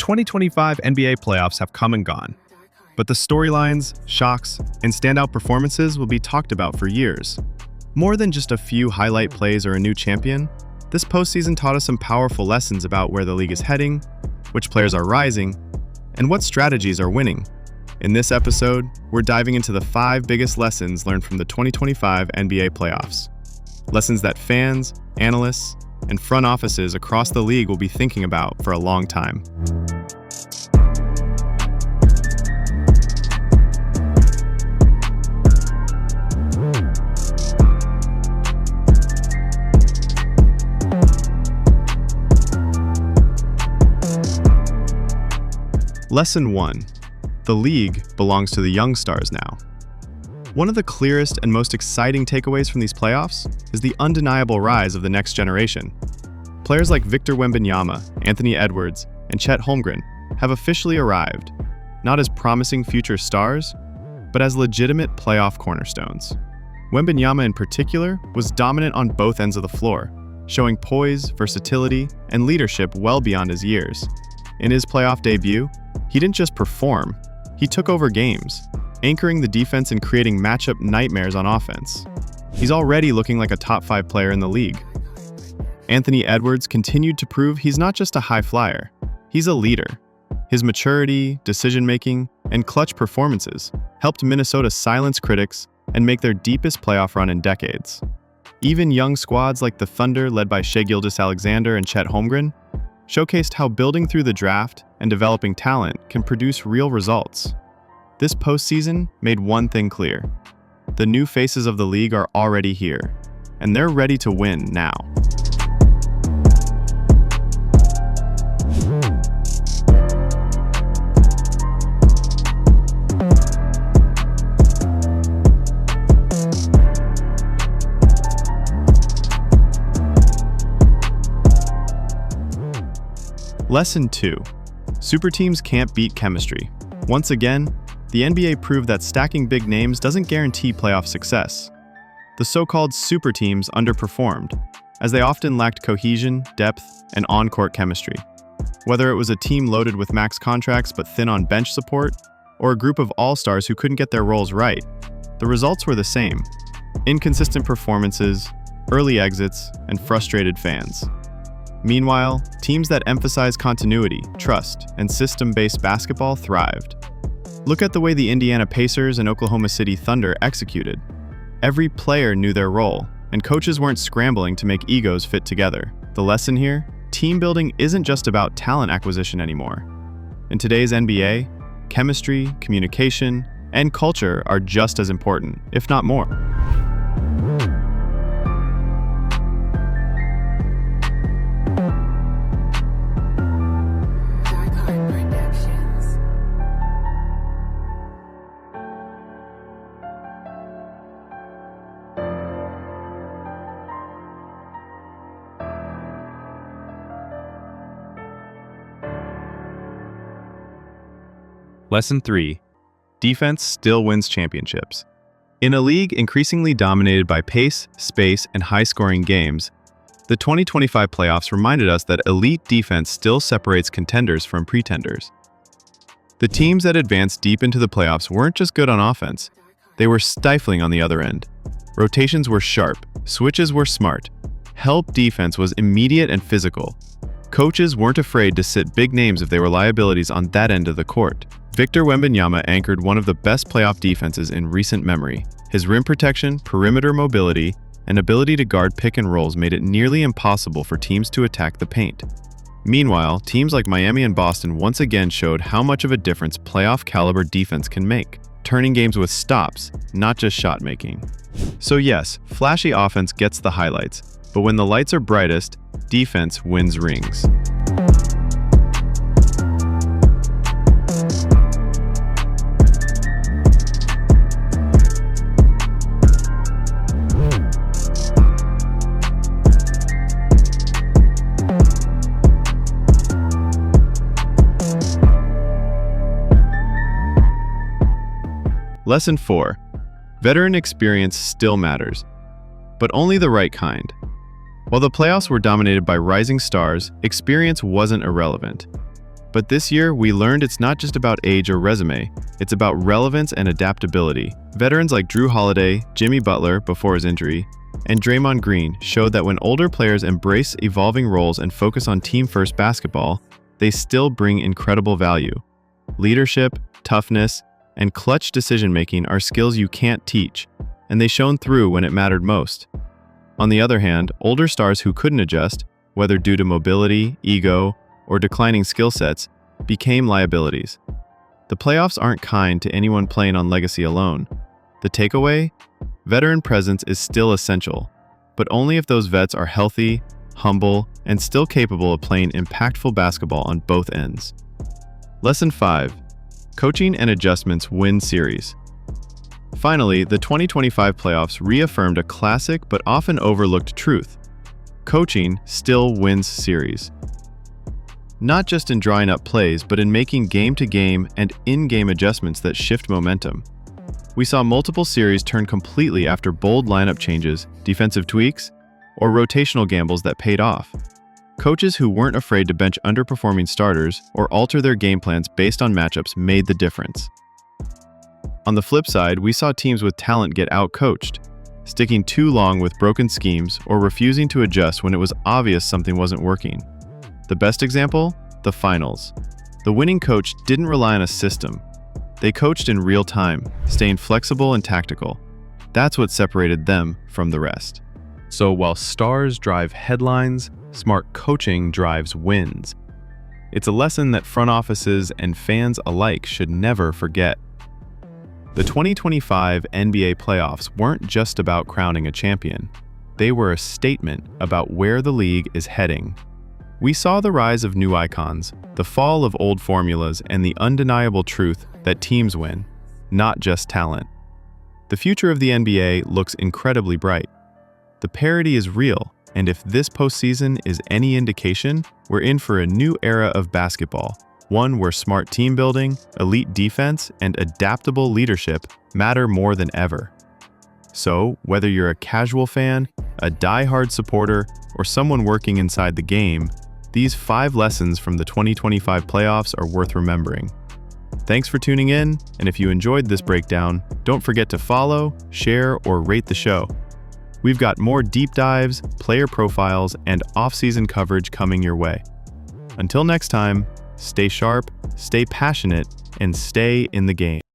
2025 NBA playoffs have come and gone, but the storylines, shocks, and standout performances will be talked about for years. More than just a few highlight plays or a new champion, this postseason taught us some powerful lessons about where the league is heading, which players are rising, and what strategies are winning. In this episode, we're diving into the 5 biggest lessons learned from the 2025 NBA playoffs. Lessons that fans, analysts, and front offices across the league will be thinking about for a long time. Lesson 1. The league belongs to the young stars now. One of the clearest and most exciting takeaways from these playoffs is the undeniable rise of the next generation. Players like Victor Wembanyama, Anthony Edwards, and Chet Holmgren have officially arrived, not as promising future stars, but as legitimate playoff cornerstones. Wembanyama in particular was dominant on both ends of the floor, showing poise, versatility, and leadership well beyond his years. In his playoff debut, he didn't just perform, he took over games, anchoring the defense and creating matchup nightmares on offense. He's already looking like a top 5 player in the league. Anthony Edwards continued to prove he's not just a high flyer, he's a leader. His maturity, decision-making, and clutch performances helped Minnesota silence critics and make their deepest playoff run in decades. Even young squads like the Thunder, led by Shai Gilgeous-Alexander and Chet Holmgren, showcased how building through the draft and developing talent can produce real results. This postseason made one thing clear. The new faces of the league are already here, and they're ready to win now. Lesson 2. Super teams can't beat chemistry. Once again, the NBA proved that stacking big names doesn't guarantee playoff success. The so-called super teams underperformed, as they often lacked cohesion, depth, and on-court chemistry. Whether it was a team loaded with max contracts but thin on bench support, or a group of all-stars who couldn't get their roles right, the results were the same: inconsistent performances, early exits, and frustrated fans. Meanwhile, teams that emphasize continuity, trust, and system-based basketball thrived. Look at the way the Indiana Pacers and Oklahoma City Thunder executed. Every player knew their role, and coaches weren't scrambling to make egos fit together. The lesson here? Team building isn't just about talent acquisition anymore. In today's NBA, chemistry, communication, and culture are just as important, if not more. Lesson 3. Defense still wins championships. In a league increasingly dominated by pace, space, and high-scoring games, the 2025 playoffs reminded us that elite defense still separates contenders from pretenders. The teams that advanced deep into the playoffs weren't just good on offense, they were stifling on the other end. Rotations were sharp, switches were smart, help defense was immediate and physical. Coaches weren't afraid to sit big names if they were liabilities on that end of the court. Victor Wembanyama anchored one of the best playoff defenses in recent memory. His rim protection, perimeter mobility, and ability to guard pick and rolls made it nearly impossible for teams to attack the paint. Meanwhile, teams like Miami and Boston once again showed how much of a difference playoff-caliber defense can make, turning games with stops, not just shot making. So yes, flashy offense gets the highlights, but when the lights are brightest, defense wins rings. Lesson 4. Veteran experience still matters, but only the right kind. While the playoffs were dominated by rising stars, experience wasn't irrelevant. But this year, we learned it's not just about age or resume, it's about relevance and adaptability. Veterans like Drew Holiday, Jimmy Butler before his injury, and Draymond Green showed that when older players embrace evolving roles and focus on team-first basketball, they still bring incredible value. Leadership, toughness, and clutch decision-making are skills you can't teach, and they shone through when it mattered most. On the other hand, older stars who couldn't adjust, whether due to mobility, ego, or declining skill sets, became liabilities. The playoffs aren't kind to anyone playing on legacy alone. The takeaway? Veteran presence is still essential, but only if those vets are healthy, humble, and still capable of playing impactful basketball on both ends. Lesson 5. Coaching and adjustments win series. Finally, the 2025 playoffs reaffirmed a classic but often overlooked truth. Coaching still wins series. Not just in drawing up plays, but in making game-to-game and in-game adjustments that shift momentum. We saw multiple series turn completely after bold lineup changes, defensive tweaks, or rotational gambles that paid off. Coaches who weren't afraid to bench underperforming starters or alter their game plans based on matchups made the difference. On the flip side, we saw teams with talent get out-coached, sticking too long with broken schemes or refusing to adjust when it was obvious something wasn't working. The best example? The finals. The winning coach didn't rely on a system. They coached in real time, staying flexible and tactical. That's what separated them from the rest. So while stars drive headlines, smart coaching drives wins. It's a lesson that front offices and fans alike should never forget. The 2025 NBA playoffs weren't just about crowning a champion. They were a statement about where the league is heading. We saw the rise of new icons, the fall of old formulas, and the undeniable truth that teams win, not just talent. The future of the NBA looks incredibly bright. The parity is real, and if this postseason is any indication, we're in for a new era of basketball, one where smart team building, elite defense, and adaptable leadership matter more than ever. So, whether you're a casual fan, a die-hard supporter, or someone working inside the game, these 5 lessons from the 2025 playoffs are worth remembering. Thanks for tuning in, and if you enjoyed this breakdown, don't forget to follow, share, or rate the show. We've got more deep dives, player profiles, and off-season coverage coming your way. Until next time, stay sharp, stay passionate, and stay in the game.